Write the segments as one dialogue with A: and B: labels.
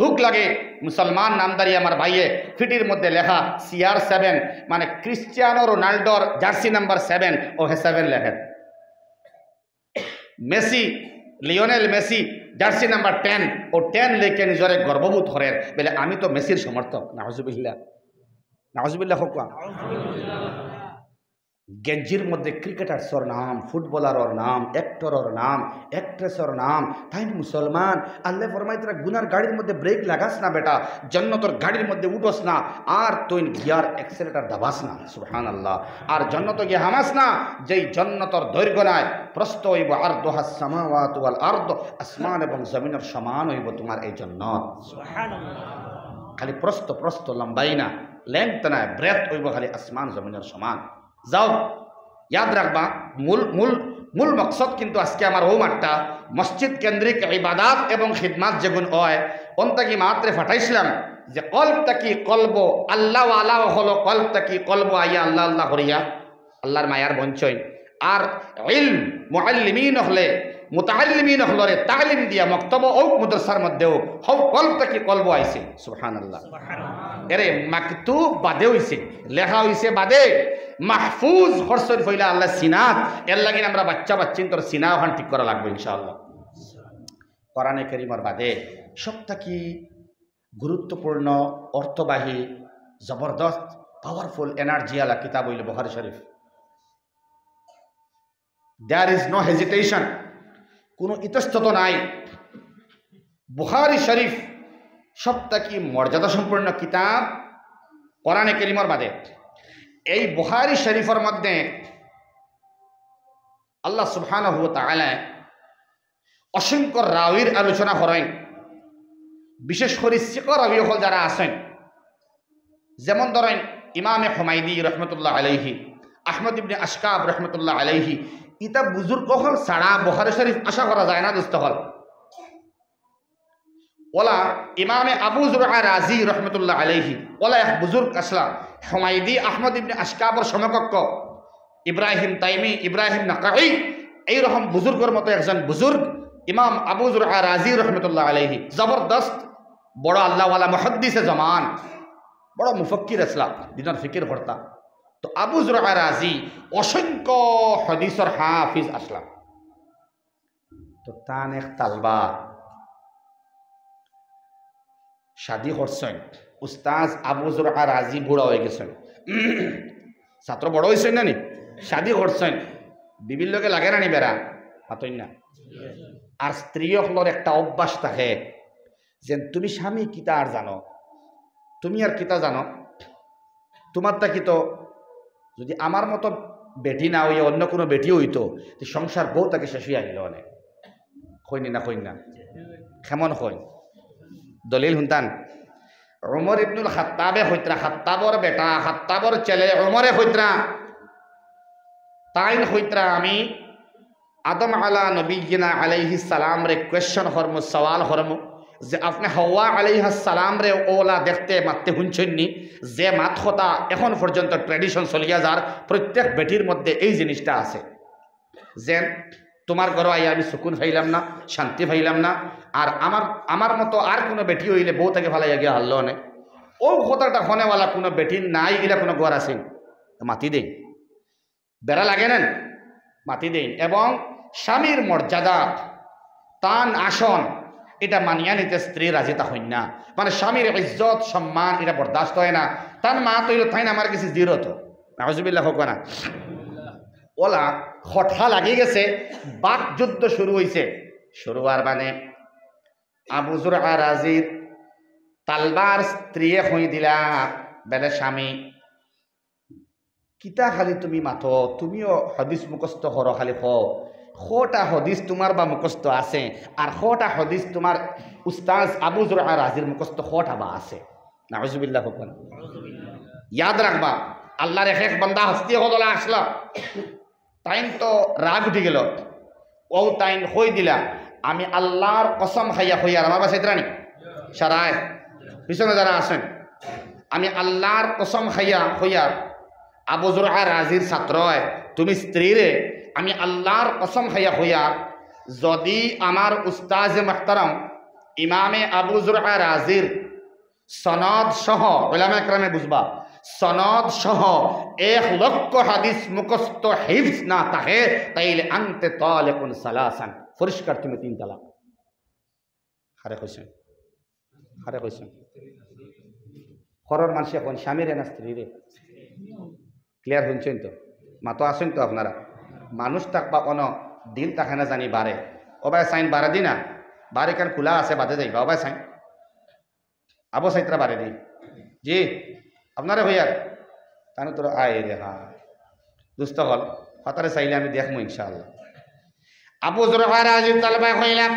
A: দুঃখ লাগে মুসলমান নামদারি আমার ভাইয়ে ফিটির মধ্যে লেখা CR7 মানে ক্রিশ্চিয়ানো রোনাল্ডোর জার্সি নাম্বার 7 ও 7 লেখেন। Messi Lionel Messi jersey number 10 ও 10 লেখে নিজরে গর্ববোধ করেন বলে আমি তো মেসির সমর্থক। নাউজুবিল্লাহ নাউজুবিল্লাহ হোক। গেঞ্জির মধ্যে ক্রিকেটার্সর নাম, ফুটবলারর নাম, অ্যাক্টরর নাম, অ্যাক্ট্রেসর নাম, তাই মুসলমান আল্লাহ ফরমাইতরা গুনার গাড়ির মধ্যে ব্রেক লাগাস না বেটা, জন্নতর গাড়ির মধ্যে উঠোস না, আর তুই গিয়ার অ্যাক্সেলেটার দাবাস না, সুবহানাল্লাহ। আর জন্নত গিয়ে হামাস না যেই জন্নতর দৈর্ঘ্য নাই প্রস্থ হইব আর দোহাস সামাওয়াতু ওয়াল আরদ, আসমান এবং জমিনের সমান হইব তোমার এই জন্নত, সুবহানাল্লাহ। খালি প্রস্থ প্রস্থ লম্বাই না, লেন্থ না, ব্রেথ হইব খালি আসমান জমিনের সমান। যাও ইয়াদ রাখবা মূল মূল মূল মকসদ কিন্তু আজকে আমার ও মাঠটা মসজিদ কেন্দ্রিক ইবাদাত এবং খিদমাত যেগুন হয় অন্তাকি মাত্রে ফাটাইছিলাম যে কল্প তাকি কলব আল্লাহ আল্লাহ হলো কল্প তাকি কলব আইয়া আল্লাহ আল্লাহ করিয়া আল্লাহর মায়ার বঞ্চয়। আর ইলম মুআল্লিমিন হলে মুতাআল্লিমিন হলরে তালিম দিয়া মক্তব ও মাদ্রাসার মধ্যেও হও কল্প তাকি কলব আইছে, সুবহানাল্লাহ। এরে মাকতুব বাদে হইছে, লেখা হইছে বাদে, মাহফুজ হরসর ফইলা আল্লাহ সিনাত, এর লাগিন আমরা বাচ্চা বাচ্চিন তোর সিনা ওখান ঠিক করা লাগবে ইনশাআল্লাহ। কোরআনে কারীমের বাদে সবটা কি গুরুত্বপূর্ণ অর্থবাহী জবরদস্ত পাওয়ারফুল এনার্জি আলা কিতাব হইল বুখারী শরীফ। দেয়ার ইজ নো হেজিটেশন, কোনো ইতস্তত নাই। বুখারী শরীফ সবটা কি মর্যাদা সম্পন্ন কিতাব কোরআনে কারীমের বাদে। এই বুখারী শরীফের মধ্যে আল্লাহ সুবহানাহু ওয়া তাআলা অসংখ্য রাওয়ির আলোচনা করেন, বিশেষ করে সিকা রাওয়ি হল যারা আছেন, যেমন ধরেন ইমামে হুমায়দি রহমতুল্লাহ আলাইহি, আহমদ ইবনে আশকাব রহমতুল্লাহ আলাইহি, ইতা বুজুর্গ হল ছাড়া বুখারী শরীফ আশা করা যায় না দোস্ত হল। ওলা ইমামে আবু যুরআ রাজি রহমতুল্লাহ আলাইহি, ওলা এক বুজুর্গ আসলা হুমায়দি আহমদ ইবনে আশকাবর সমকক্ষ ইব্রাহিম তাইমি, ইব্রাহিম নাকাই, এইরকম বুজুর্গর মতো একজন বুজুর্গ ইমাম আবু যুরআ রাজি রহমতুল্লাহ আলাইহি, জবরদস্ত বড় আল্লাহওয়ালা মুহাদ্দিসে জমান, বড় মুফক্কির আসলা, দিনের ফিকির কর্তা। তো আবু যুরআ রাজি অসংখ্য হাদিসের হাফিজ আসলা। তো তান এক তালবা শাদি করছেন, উস্তাজ আবু যুরআ রাজি বুড়া হয়ে গেছেন, ছাত্র বড় হয়েছেন না নি, শাদি করছেন, বিবির লোকে লাগে না নি বেড়া হাতই না। আর স্ত্রী হলোর একটা অভ্যাস থাকে যে তুমি স্বামী কিতা আর জানো, তুমি আর কিতা জানো, তোমারটা কি তো যদি আমার মতো বেটি না হইয়া অন্য কোনো বেটি হইতো সংসার বউ তাকে শেষ হইয়া গেল অনেক কইনি না কইন না কেমন কই। দলিল শুনতান উমর ইবনুল খাত্তাবে হইতরা, খাত্তাবর বেটা, খাত্তাবর ছেলে উমরে হইতরা, তাইন হইতরা আমি আদম আলা নবীনা আলাইহিস সালাম রে কোয়েশ্চন হরমু, সওয়াল হরমু যে আপনি হাওয়া আলাইহিস সালাম রে ওলা দেখতে মারতে শুনছেননি, যে মাত কথা এখন পর্যন্ত ট্র্যাডিশন চলিয়া যার প্রত্যেক বেটির মধ্যে এই জিনিসটা আছে যে তোমার ঘর আই আমি সুকুন পাইলাম না, শান্তি পাইলাম না, আর আমার মতো আর কোনো বেটি হইলে বউ তাকে ভালাই গিয়ে হারল অনেক, ও কথাটা হনেওয়ালা কোনো বেটির নাই গিলা কোনো ঘর আছে মাতি দেই, বেড়া লাগে নেন মাতি দেই। এবং স্বামীর মর্যাদা তান আসন এটা মানিয়া নিতে স্ত্রী রাজিতা হইন না, মানে স্বামীর ইজ্জত সম্মান এটা বরদাস্ত হয় না। তার মা তৈল তাই না আমার কিছু জিরো তো নাউজুবিল্লাহ হোক না, ওলা হঠা লাগি গেছে, বাক যুদ্ধ শুরু হয়েছে। শুরু আর মানে আবু যুরআ রাজির তালবার স্ত্রী হই দিলা বেলে স্বামী কিতা খালি তুমি মাথো, তুমিও হদিস মুখস্থ হর, খালি খটা হদিস তোমার বা মুখস্থ আছে, আর খটা হদিস তোমার উস্তাজ আবু যুরআ রাজির মুখস্থ খটা বা আছে। নাউজুবিল্লাহ হোক না। ইয়াদ রাখবা আল্লাহর এক বান্দা হস্তি হদলা আসলা, তাইন তো রাগ উঠি গেল, ও তাইন হই দিলা আমি আল্লাহর কসম খাইয়া হইয়ার, আমার বাসায় রানি সারায় পিছনে যারা আছেন, আমি আল্লাহর কসম খাইয়া হইয়ার আবু যুরআ রাজির ছাত্র হয় তুমি স্ত্রীরে, আমি আল্লাহর কসম খাইয়া হইয়া যদি আমার উস্তাজে মাহতারাম ইমামে আবু যুরআ রাজির সনদ সহ উলামা একরামে বুঝবা সনদ সহ 1,00,000 হাদিস মুখস্থ হিফজ না থাকে তাইলে আনতে তালিকুন সালাসান, পরিষ্কার তুমি 3 তালাক। হারে কইছেন খরর মানুষ এখন স্বামীরে না স্ত্রী রে? ক্লিয়ার শুনছেন তো? মাতো আসেন তো আপনারা? মানুষ থাকবা কোনো দিল থাকে না জানি বারে ওবাই সাইন বারে দি না, বারে কেন খোলা আছে বাদে যাইবা ওবাই সাইন আবো সাইত্রা বারে দি জি আপনারা হইয়ার তাহলে তোর আয় রে। হ্যাঁ দুস্থ হল হতারে চাইলে আমি দেখবো ইনশাআল্লাহ। আবু যুরআ রাজি তালবায় হইলাম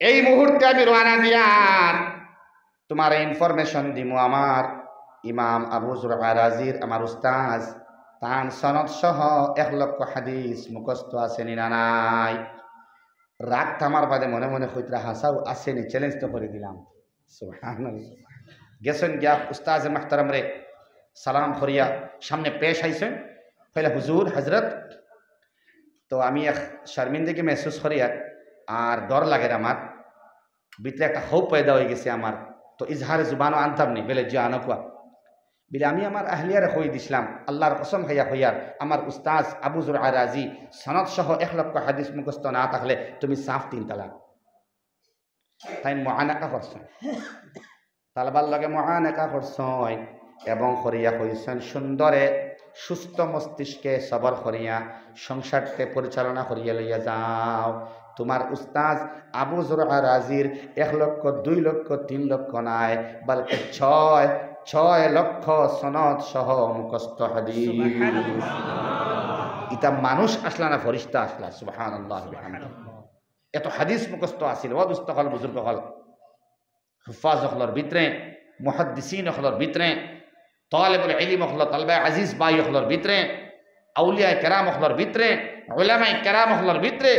A: এই মুহূর্তে আমি রওনা দিয়ার তোমার ইনফরমেশন দিমু। আমার ইমাম আবু যুরআ রাজির আমার উস্তাজ তান সনদ সহ 1,00,000 হাদিস মুখস্থ আছে নি না নাই? রাগ থামার বাদে মনে মনে হইতরা হাসাও আসেনি, চ্যালেঞ্জ তো করে দিলাম। সুবহানাল্লাহ। গেছেন গিয়া উস্তাজ মাহতারাম রে সালাম করিয়া সামনে পেশ আইছেন, কইলা হুজুর হযরত। তো আমি এক শর্মিন্দগি মেহসুস করিয়া আর ডর লাগে আমার ভিতরে একটা হোপ পয়দা হয়ে গেছে আমার। তো ইজহারে জুবানও আনতাম নি বেলে জানো কুয়া বিলে আমি আমার আহলিয়ারে হই দিছিলাম আল্লাহর কসম হইয়া হইয়ার আমার উস্তাজ আবু যুরআ রাজি সনদ সহ 1,00,000 হাদিস মুখস্থ না থাকলে তুমি সাফ 3 তালাক। তাই মুআনাকা করছেন, তালবার লগে মুআনাকা করছেন এবং করিয়া কইছেন সুন্দরে সুস্থ মস্তিষ্কে সবর করিয়া সংসারকে পরিচালনা করিয়া লইয়া যাও। তোমার উস্তাজ আবু যুরআ রাজির 1,00,000 2,00,000 3,00,000 নাই বলকে 6 লক্ষ সনদ সহ মুখস্থ হাদিস। ইতা মানুষ আসলা না ফরিস্তা আসলা? সুবহানাল্লাহ বিহামদিহি। এত হাদিস মুখস্থ আছিল ও দুস্থ হল বুজুর্গ হল হুফাজ হলর ভিতরে মুহাদ্দিসিন হলর ভিতরে তালিবুল ইলম হল তালবে আজিজ ভাই হলর ভিতরে আউলিয়া কেরাম হলর ভিতরে উলামায়ে কেরাম হলর ভিতরে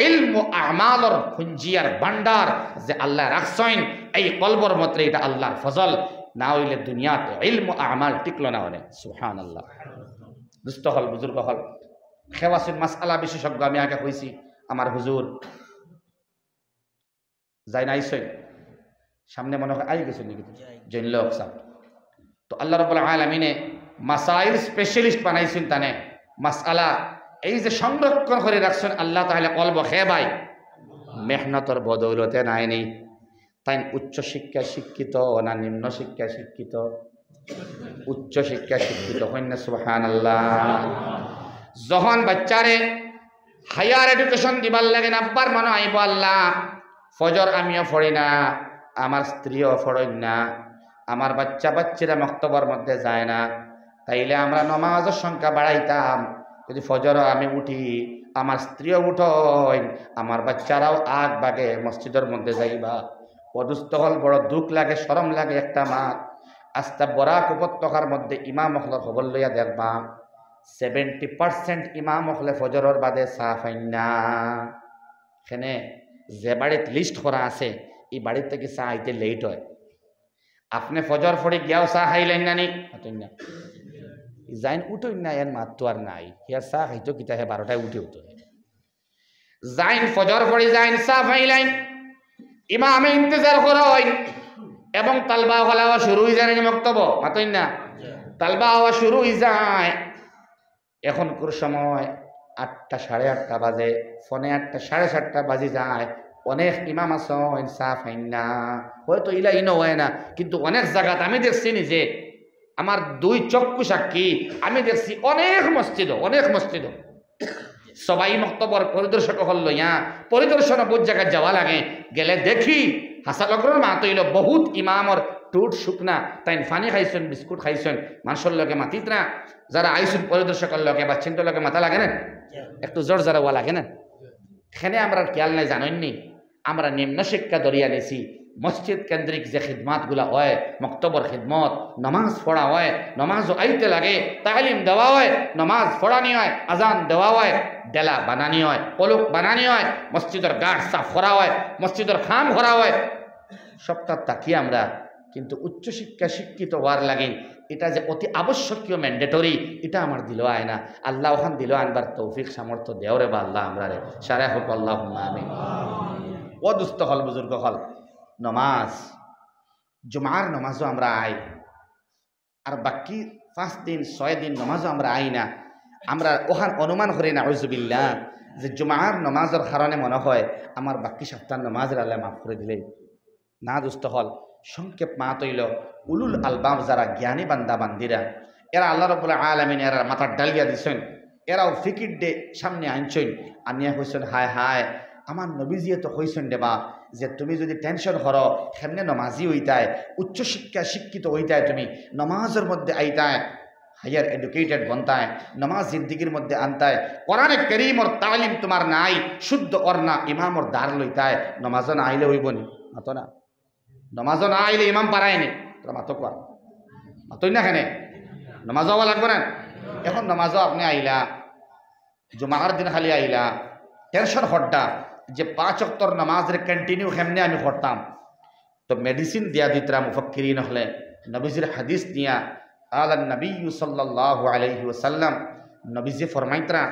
A: ইলম ও আমালর পুঞ্জিয়ার ভান্ডার যে আল্লাহ রাখছেন এই কলবর মধ্যে, এটা আল্লাহর ফজল। না হইলে দুনিয়াতে ইলম ও আমাল টিকলো না হলে। সুবহানাল্লাহ। দুস্থ হল বুজুর্গ হল খেওয়াসুল মাসআলা বিশেষজ্ঞ আমি আগে কইছি আমার হুজুর যাই নাইছেন সামনে মনে হয় আই গেছেন নাকি জৈন লোক সাহেব। তো আল্লাহ রাব্বুল আলামিনে মাসাইল স্পেশালিস্ট বানাইছেন তানে মাসআলা এই যে সংরক্ষণ করে রাখছেন আল্লাহ তাআলা কলব খেবাই মেহনতর বদৌলতে নাই নেই। তাই উচ্চ শিক্ষা শিক্ষিত না নিম্ন শিক্ষা শিক্ষিত? উচ্চ শিক্ষা শিক্ষিত হইন না? সুবহানাল্লাহ। যখন বাচ্চারে হায়ার এডুকেশন দিবার লাগে আব্বার মনে আইব আল্লাহ ফজর আমিও পড়ি না, আমার স্ত্রীও পড়েন না, আমার বাচ্চারা মক্তবর মধ্যে যায় না, তাইলে আমরা নমাজের সংখ্যা বাড়াইতাম। যদি ফজর আমি উঠি আমার স্ত্রীও উঠেন, আমার বাচ্চারাও আগ বাগে মসজিদের মধ্যে যাইবা। অদুস্থ হল বড় দুঃখ লাগে শরম লাগে একটা মা। আস্তা বরাক উপত্যকার মধ্যে ইমাম হলর খবর লইয়া দেখবা 70% ইমাম হলে ফজরের বাদে চা ফাইন না। এখানে যে বাড়িতে লিস্ট করা আছে এই বাড়ির থেকে চা আইতে লেট হয়। আপনি ফজর ফড়ে গিয়াও চা খাইলেন না নি? না যাইন উঠুন না, এর মাত তো আর নাই। ইয়ার চা খাইতো কিতা হে 12টায় উঠে উঠো যাইন ফজর ফড়ে যাইন চা ফাইলাইন ইমামে ইন্তজার করেন এবং তালবা হওয়া শুরু হয়ে যায় মক্তব মাতইন না তালবা হওয়া শুরু হয়ে যায়। এখনকার সময় 8টা 8:30 বাজে, ফোনে 8টা 7:30 বাজে যায়। অনেক ইমাম আছেন চা ফাইন না, হয়তো ইলা ইনো হয় না, কিন্তু অনেক জায়গাত আমি দেখছি নিজে আমার 2 চক্ষু সাক্ষী আমি দেখছি অনেক মসজিদ সবাই মক্তবর পরিদর্শক হল লইয়া পরিদর্শন বহুত জায়গায় যাওয়া লাগে। গেলে দেখি হাসালগ্রর মা তৈল বহুত ইমামর টুট শুকনা তাই ফানি খাইছেন বিস্কুট খাইছেন মানুষের লগে মাতিত না। যারা আইসুন পরিদর্শকের লগে বা চিন্তার লগে মাথা লাগে না, একটু জোর যারা ওয়া লাগে না। এখানে আমরা খেয়াল নাই জানেননি, আমরা নিম্ন শিক্ষা দরিয়া নিছি। মসজিদ কেন্দ্রিক যে খিদমাতগুলা হয়, মক্তবর খিদমত, নমাজ পড়া হয়, নমাজও আইতে লাগে, তালিম দেওয়া হয়, নমাজ পড়ানি হয়, আজান দেওয়া হয়, ডেলা বানানি হয়, পলক বানানি হয়, মসজিদের গাছ সাফ করা হয়, মসজিদের খাম করা হয়, সবটা তাকিয়ে আমরা। কিন্তু উচ্চশিক্ষা শিক্ষিত হওয়ার লাগে এটা যে অতি আবশ্যকীয় ম্যান্ডেটরি এটা আমার দিল আয় না। আল্লাহ ওখান দিল আনবার তৌফিক সামর্থ্য দেওরে বা আল্লাহ আমরা রে সারা হোক আল্লাহ আমিন। ও দুস্থ হল বুজুর্গ হল নমাজ জুমার নমাজও আমরা আই আর বাকি 5 দিন 6 দিন নমাজও আমরা আই না আমরা ওখান অনুমান করি না আউযুবিল্লাহ যে জুমার নমাজের কারণে মনে হয় আমার বাকি সপ্তাহ নমাজের আল্লাহ মাফ করে দিলে না দুস্থ হল সংক্ষেপ মা তৈল উলুল আলবাম যারা জ্ঞানী বান্দা বান্দিরা এরা আল্লাহ রাব্বুল আলামিন এরা মাথার ডালিয়া দিছেন এরাও ফিকির ডে সামনে আনছেন আনিয়া কইছেন হায় হায় আমার নবীজিয়ে তো কইছেন দেবা যে তুমি যদি টেনশন করো সেমনে নমাজি হইতায় উচ্চশিক্ষা শিক্ষিত হইতায় তুমি নমাজের মধ্যে আইতায় হায়ার এডুকেটেড বনতায় নমাজ জিন্দিগির মধ্যে আনতায় কোরআনে কারীমর তালিম তোমার নাই শুদ্ধ অর্না ইমামর দ্বার লইতায় নমাজ না আইলে হইব নি মাতো না নমাজ না আইলে ইমাম পারায়নি তোরা মাতো কোয়া মাতই না কেনে নমাজ হওয়া লাগবে না এখন নমাজও আপনি আইলা জুমার দিন খালি আইলা টেনশন হড্ডা যে 5 ওয়াক্তর নামাজের কন্টিনিউ কেমনে আমি করতাম তো মেডিসিন দিয়া দিতরা মুফাক্কিরিন হলে নবীজির হাদিস দিয়া আলান নবী সাল্লাল্লাহু আলাইহি ওয়াসাল্লাম নবীজি ফরমাইতরা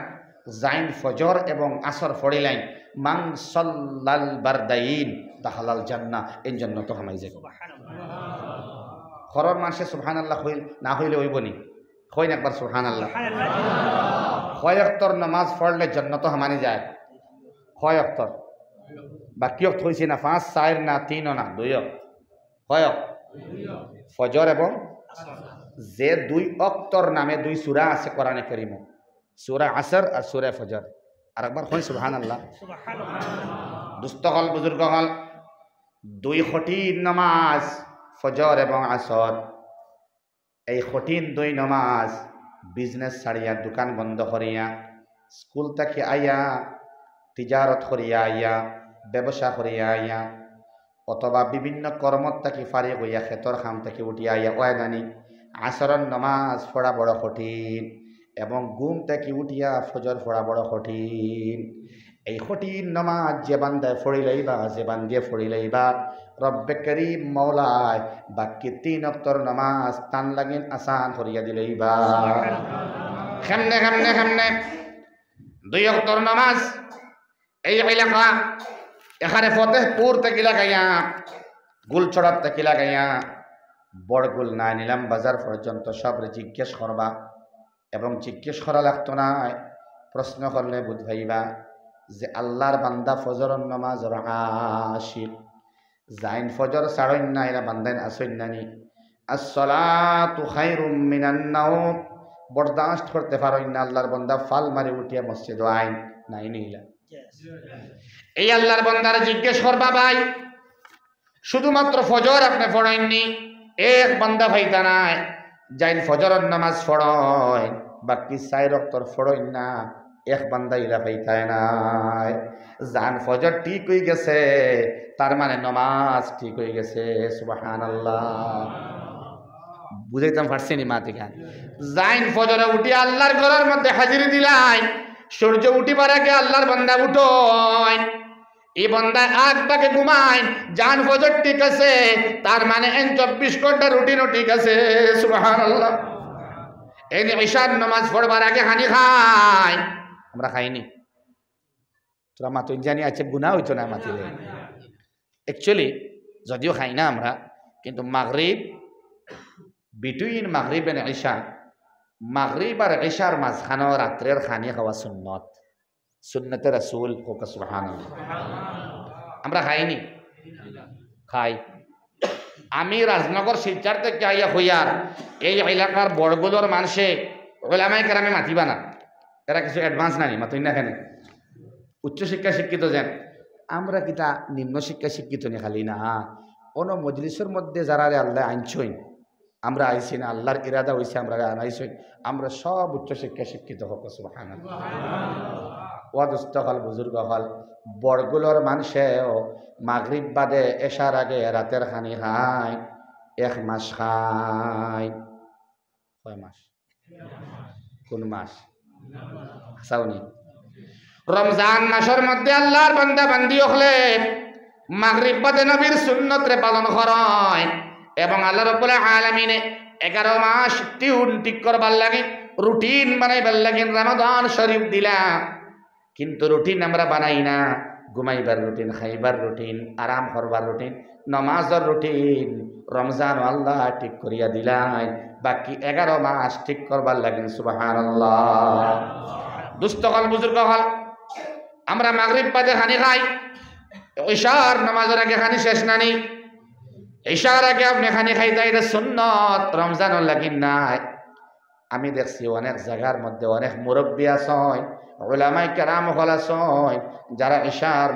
A: জাইন ফজর এবং আসর ফড়িলাইন মান সাল্লাল বারদাইন দাখালাল জান্নাহ এই জান্নাত হামাই যায় সুবহানাল্লাহ খরর মানুষে সুবহানাল্লাহ হইল না হইলে হইবনি কইন একবার সুবহানাল্লাহ কয় ওয়াক্তর নামাজ পড়লে জান্নাত হামানি যায় কয় ওয়াক্তর বাকি ওয়াক্ত হইছে না 5 4 না 3 না 2 কয় ফজর এবং যে 2 ওয়াক্তর নামে 2 সূরা আছে কোরআনে কারীম সূরা আসর আর সূরা ফজর আরেকবার কই সুবহানাল্লাহ দুস্থ হল বুজুর্গ হল 2 কঠিন নামাজ ফজর এবং আসর এই কঠিন 2 নামাজ বিজনেস ছাড়িয়া দোকান বন্ধ করিয়া স্কুল থেকে আইয়া তিজারত করিয়া আইয়া ব্যবসা করিয়া আইয়া অথবা বিভিন্ন কর্মত থাকি ফারি হইয়া ক্ষেতর খাম থেকে উঠিয়া আইয়া ওয়ানানি আসরন নামাজ পড়া বড় কঠিন এবং ঘুম থেকে উঠিয়া ফজর পড়া বড় কঠিন এই কঠিন নামাজ যে বান্দায় ফড়িলাইবা যে বান্দিয়ে ফড়িলাইবা রব্বে করিম মওলায় বাকি 3 ওয়াক্তর নামাজ তান লাগিন আসান করিয়া দিলাইবা কেমনে কেমনে কেমনে 2 ওয়াক্তর নামাজ এই এলাকা এখানে ফতেহপুর থেকে লাগাইয়া গুলছড়ার থেকে লাগাইয়া বড়গুল না নিলাম বাজার পর্যন্ত সবরে জিজ্ঞেস করবা এবং জিজ্ঞেস করা লাগতো না প্রশ্ন করলে বুঝ ভাইবা যে আল্লাহর বান্দা ফজরের নামাজের আশিক জাইন ফজর ছাড়েন না এরা বান্দাইন আসেন নানি আসসালাতু খায়রুম মিনান নাওম বরদাস্ত করতে পারেন না আল্লাহর বান্দা ফাল মারি উঠিয়া মসজিদ আইন নাই নিলা এই আল্লাহর বান্দার জিজ্ঞেস করবা ভাই শুধুমাত্র ফজর আপনি পড়াইননি এক বান্দা ভাইতা নাই যাইন ফজরের নামাজ পড়েন বাকি 4 ওয়াক্তর পড়েন না এক বান্দা ইলা ভাইতায় নাই জান ফজর ঠিক হয়ে গেছে তার মানে নামাজ ঠিক হয়ে গেছে সুবহানাল্লাহ বুঝাইতাম পারছেনি মা থেকে জাইন ফজরে উঠি আল্লাহর ঘরের মধ্যে হাজিরি দিলাই সূর্য উঠিবার আগে আল্লাহর বান্দা উঠোয় এই বান্দা আগটাকে ঘুমায় জান ফজর ঠিক আছে তার মানে 24 ঘন্টা রুটিনও ঠিক আছে সুবহানাল্লাহ এই ঈশার নামাজ পড়বার আগে হানি খায় আমরা খাইনি তোরা মাতুন জানি আছে গুনাহ হইতো না মাতিলে অ্যাকচুয়ালি যদিও খাই না আমরা কিন্তু মাগরিব বিটুইন মাগরিব এন্ড ঈশা মাগরিব আর ঈশার মাঝখানে রাত্রের খানি খাওয়া সুন্নত সুন্নতে রাসূল হোক সুবহানাল্লাহ আমরা খাইনি খাই আমি রাজনগর শিলচর থেকে আইয়া হইয়ার এই এলাকার বড়গুলোর মানুষে ওলামায়ে কেরামে মাতিবা না এরা কিছু অ্যাডভান্স নানি মাতুই না কেন উচ্চশিক্ষা শিক্ষিত যেন আমরা কিতা নিম্ন শিক্ষা শিক্ষিত নি খালি না কোনো মজলিসের মধ্যে যারা আল্লাহ আনছই আমরা আইছি না আল্লাহর ইরাদা হইছে আমরা আনাইছই আমরা সব উচ্চশিক্ষা শিক্ষিত হোক সুবহানাল্লাহ ওয়া দুস্থ হল বুজুর্গ হল বড়গুলোর মানুষেও মাগরিব বাদে এশার আগে রাতের খানি খায় 1 মাস খায় কয় মাস কোন মাস সাউনি রমজান মাসের মধ্যে আল্লাহর বান্দা বান্দি হলে মাগরিব বাদে নবীর সুন্নত রে পালন করায় এবং আল্লাহ রাব্বুল আলামিনে 11 মাস টিউন ঠিক করবার লাগি রুটিন বানাইবার লাগি রমাদান শরীফ দিলা কিন্তু রুটিন আমরা বানাই না ঘুমাইবার রুটিন, খাইবার রুটিন, আরাম করবার রুটিন, নমাজের রুটিন রমজান আল্লাহ ঠিক করিয়া দিলাই, বাকি 11 মাস ঠিক করবার লাগেন। সুবহানাল্লাহ। দুস্থ হল, বুজুর্গ হল, আমরা মাগরিব বাদে খানি খাই, ইশার নামাজের আগে খানি শেষ নানি, ইশার আগে আপনি খানি খাইতে, এটা সুন্নত, রমজানের লাগিন নাই। আমি দেখছি অনেক জায়গার মধ্যে অনেক মুরব্বী আছেন, উলামায়ে কেরাম হল আছেন, যারা ইশার